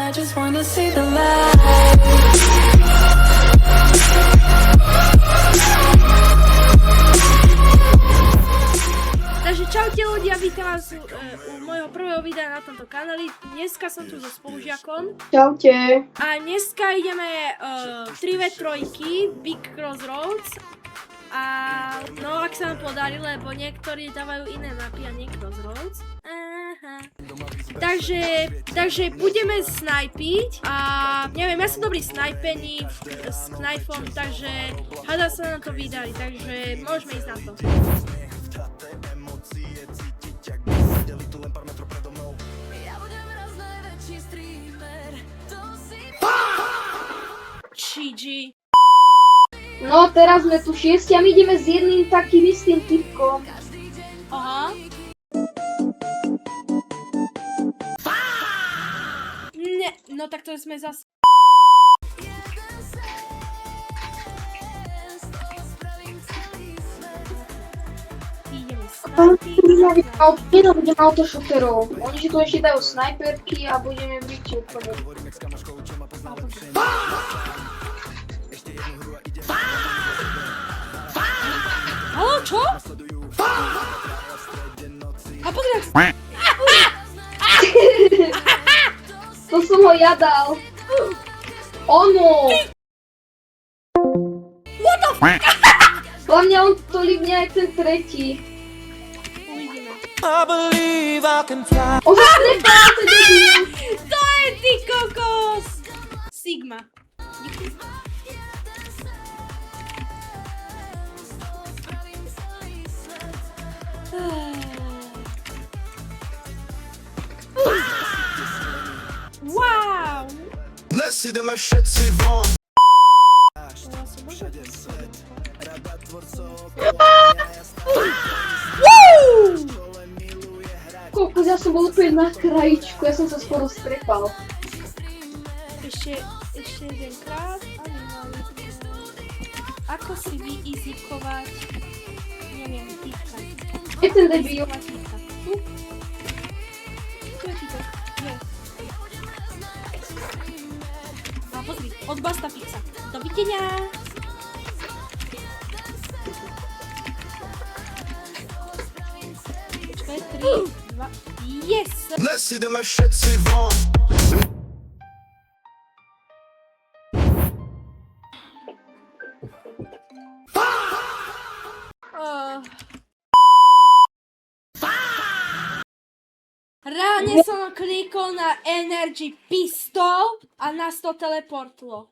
I just wanna see the light. Takže čaute ľudia, vítam vás u môjho prvého videa na tomto kanáli. Dneska som tu so spolužiakom. Čaute. A dneska ideme 3v3, Big Crossroads. A no, ak sa nám podarí, lebo niektorí dávajú iné mapy a nie Crossroads. Aha. Takže budeme snajpiť a neviem, ja som dobrý snajpení s knifom, takže hádam sa nám to vydarí, takže môžeme ísť na to. GG. No teraz sme tu šiesti a my ideme s jedným takým istým typkom. Aha. Ne, no tak to sme zase. Ideme Budeme autošoferov. Oni si tu ešte dajú snajperky a budeme byť úplne. Haló, čo? A pozri, ak To som ho ja dal. Ono! What the f***? Hlavne on to líbne aj ten tretí. Uvidíme. I believe I can fly. On sa nepáva, to debil. To je ty kokos! Sigma. Wow! Nesídeme všetci von. Kokos, ja som bol úplne na krajičku, ja som sa skoro strepal. Ešte jedenkrát a nemali. Ako si vyizikovať? Neviem, týka. Je ten debil. Tu je týka. Jo. A pozri, od Basta Fixa. Dovidenia. Počkaj, 3, 2, yes! Nesídeme všetci von. Reálne som klikol na Energy Pistol a nás to teleportlo.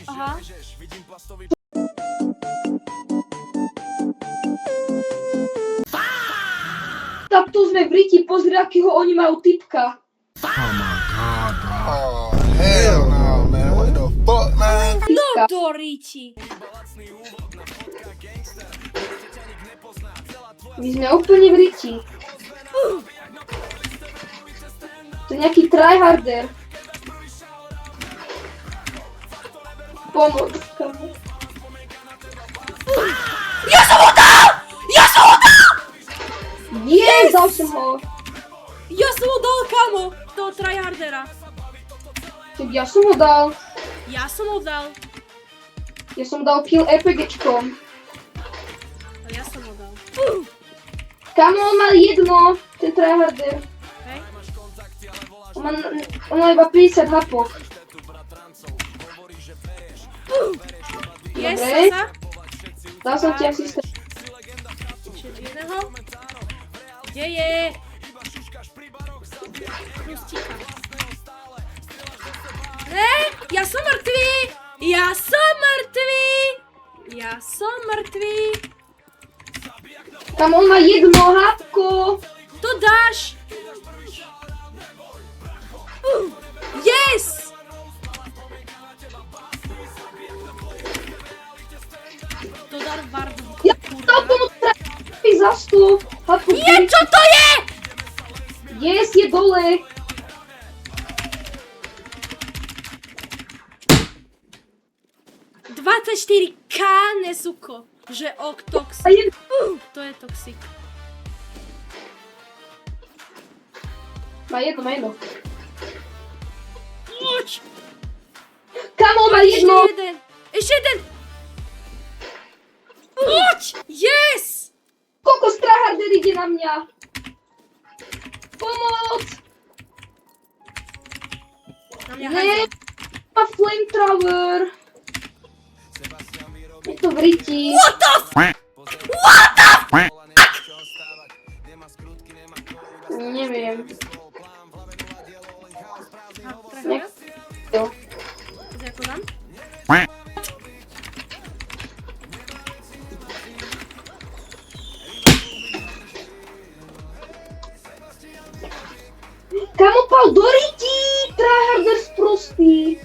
Aha. Tak tu sme v Riti, pozri, akýho oni majú typka. Oh, hell no, man. What the fuck, man? No do Riti. My sme úplne v Riti. To je nejaký tryharder. Pomoc, kamo. Ja som ho dal! Ja som ho dal! Yes, dal som ho. Ja som ho dal, kamo! Toho tryhardera. Tak ja som ho dal. Ja som ho dal. Ja som dal kill RPGčkom. A ja som ho dal. Kamo, on mal jedno, ten tryharder. Hej. On má iba 50 hapok. Yes, Dobre. sa. Dal som ti asistent. Ešte jedného. Kde je? Pustíka. Ne, ja som mŕtvý! Ja som mŕtvý! Ja som mŕtvý! Kamo, on má jedno hapko. To dáš! Yes! To dar vardu. Ja dal tomu trafy za 100 hapko. Je, čo to je? Yes, je dole. $24K, nesuko. Že ok, toxic. To je toxic. Má jedno. Uč! Kamo, má Ešte jedno! jeden! Ešte jeden! Uč! Yes! Koľko Straharder ide na mňa? Pomoc! Na mňa Ne, hajzel. má flamethrower. Je to vrití. What the f... Neviem. A, Ne- trefil? Jo. Ďakujem. Kamo pal do riti! Tryharder sprostý.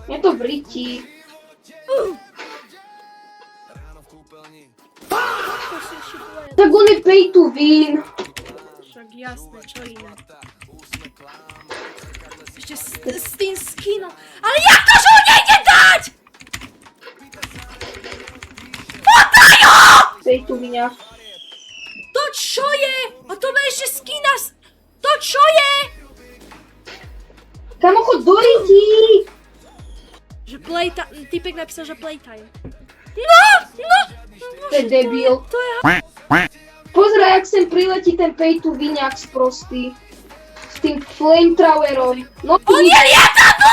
Je to vrití. To si ešte povedal. Tak on je pay to win. Však jasné, čo iné. Ešte s tým skinom. Ale jak to, že ho nejde dať? Pay to win. To čo je? A to má ešte skina. To čo je? Kamo chod do riti! Že playtime. Typek napísal, že playtime. No! To je debil. To je Pozeraj, jak sem priletí ten pay to winiak sprostý. S tým flamethrowerom. No On je lietadlo!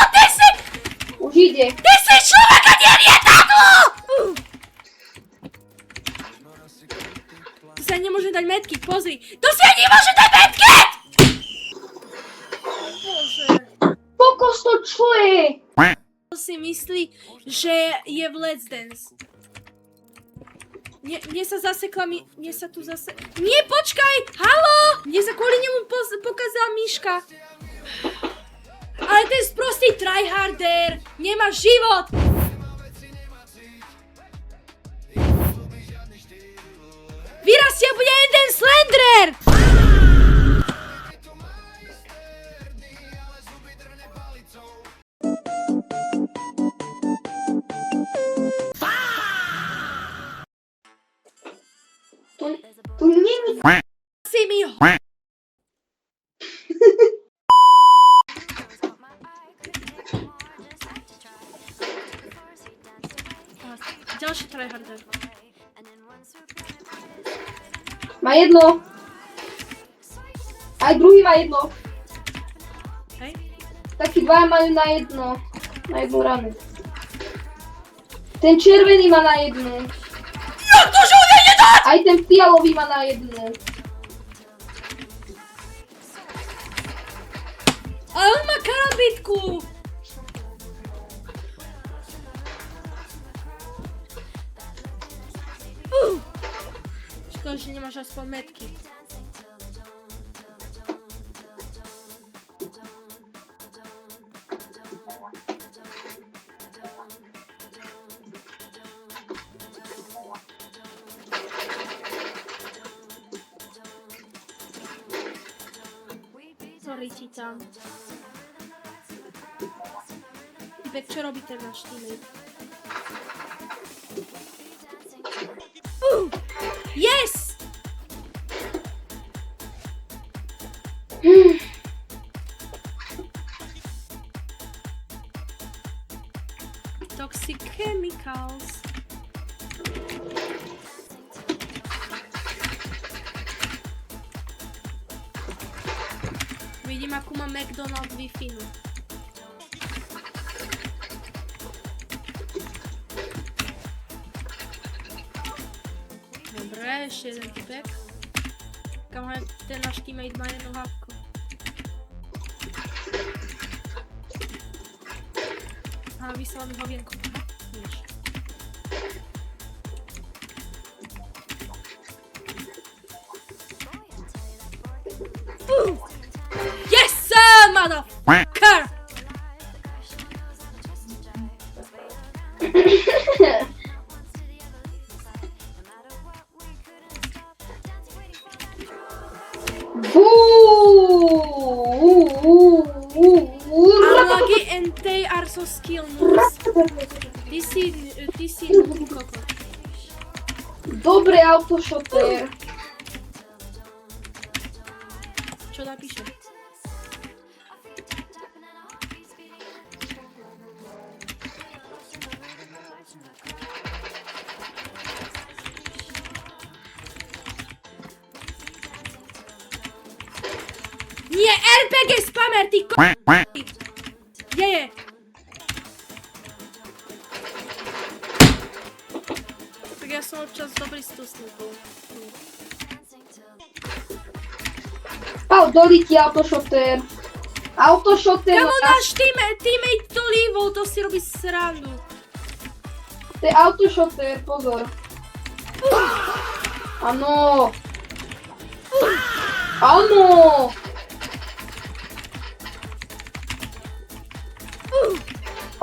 už ide. Ty si človek a nie lietadlo! Tu sa nemôže dať medkit, pozri. Tu sa nemôže dať medkit! Bože. Kokos to čo je? On si myslí, že je v Let's Dance. Mne sa zasekla mne sa tu zase... Nie, počkaj! Haló! Mne sa kvôli nemu pokazala myška. Ale ten sprostý tryharder nemá život! Vyrastie a bude jeden Slender! To není... Si mi ho... Ďalší tryharder. Má jedno. Aj druhý má jedno. Hej? Takí dva majú na jednu ranu. Ten červený má na jednu. Jak to, že ho nejde dať? Aj ten fialový má na jednu. Ale on má karambitku! Škoda, že nemáš aspoň metky. Sorry ti tam. Typek, čo robí ten náš teammate? Yes! Toxic chemicals. Vidím, akú má McDonald's Wi-Fi. Dobre, ešte jeden typek. Kam ten náš teammate má jedno hávko. A vyslal mi hovienko. Nič. Yes, sir, motherfucker! Unlucky and they are so skill moves. Ty si noob koko. Dobre autošotér. to napíše. Nie, RPG spamer, ty ko... Kde je? Tak ja som občas dobrý s tou snúpou. Pau, dolíti autošotér. Autošotér. Kamo náš teammate to líbol, to si robí srandu. To je autošotér, pozor. Áno. Áno.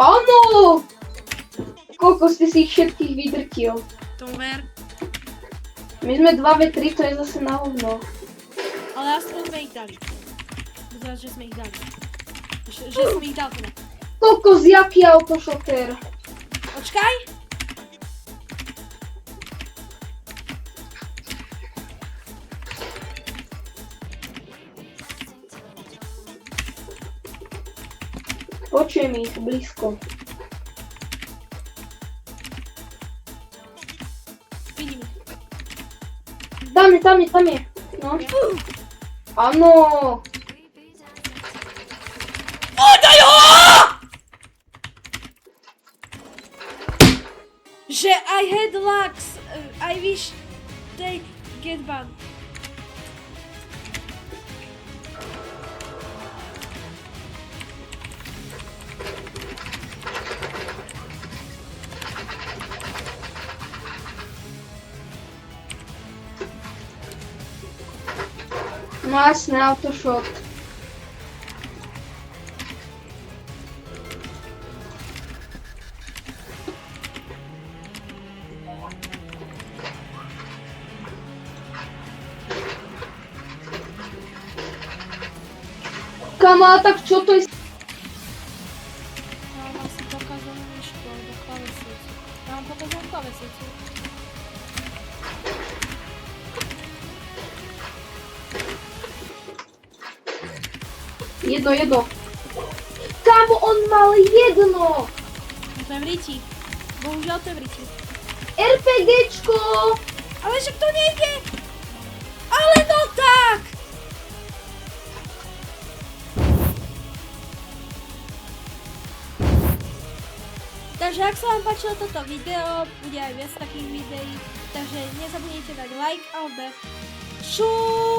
Áno. Koľko ste si ich všetkých vydrtil? To ver. My sme 2v3, to je zase na hovno. Ale aspoň sme ich dali. Pozerať, že sme ich dali. Že som ich dal teda. Kokos, jaký autošotér. Počkaj. Počujem ich blízko. Vidím. Tam je. No. Áno. Oddaj ho! Že I had lux. I wish they get banned. No jasné, autoshot. Kama, tak čo to je? Ja mám asi pokazanú myšku alebo klavesnicu. Ja mám pokazanú klavesnicu. Jedno. Kamo, on mal jedno! To je v riti. Bohužiaľ to je v riti. RPGčko! Ale však to nejde! Ale no tak! Takže ak sa vám páčilo toto video, bude aj viac takých videí, takže nezabudnite dať like a odber. Čus!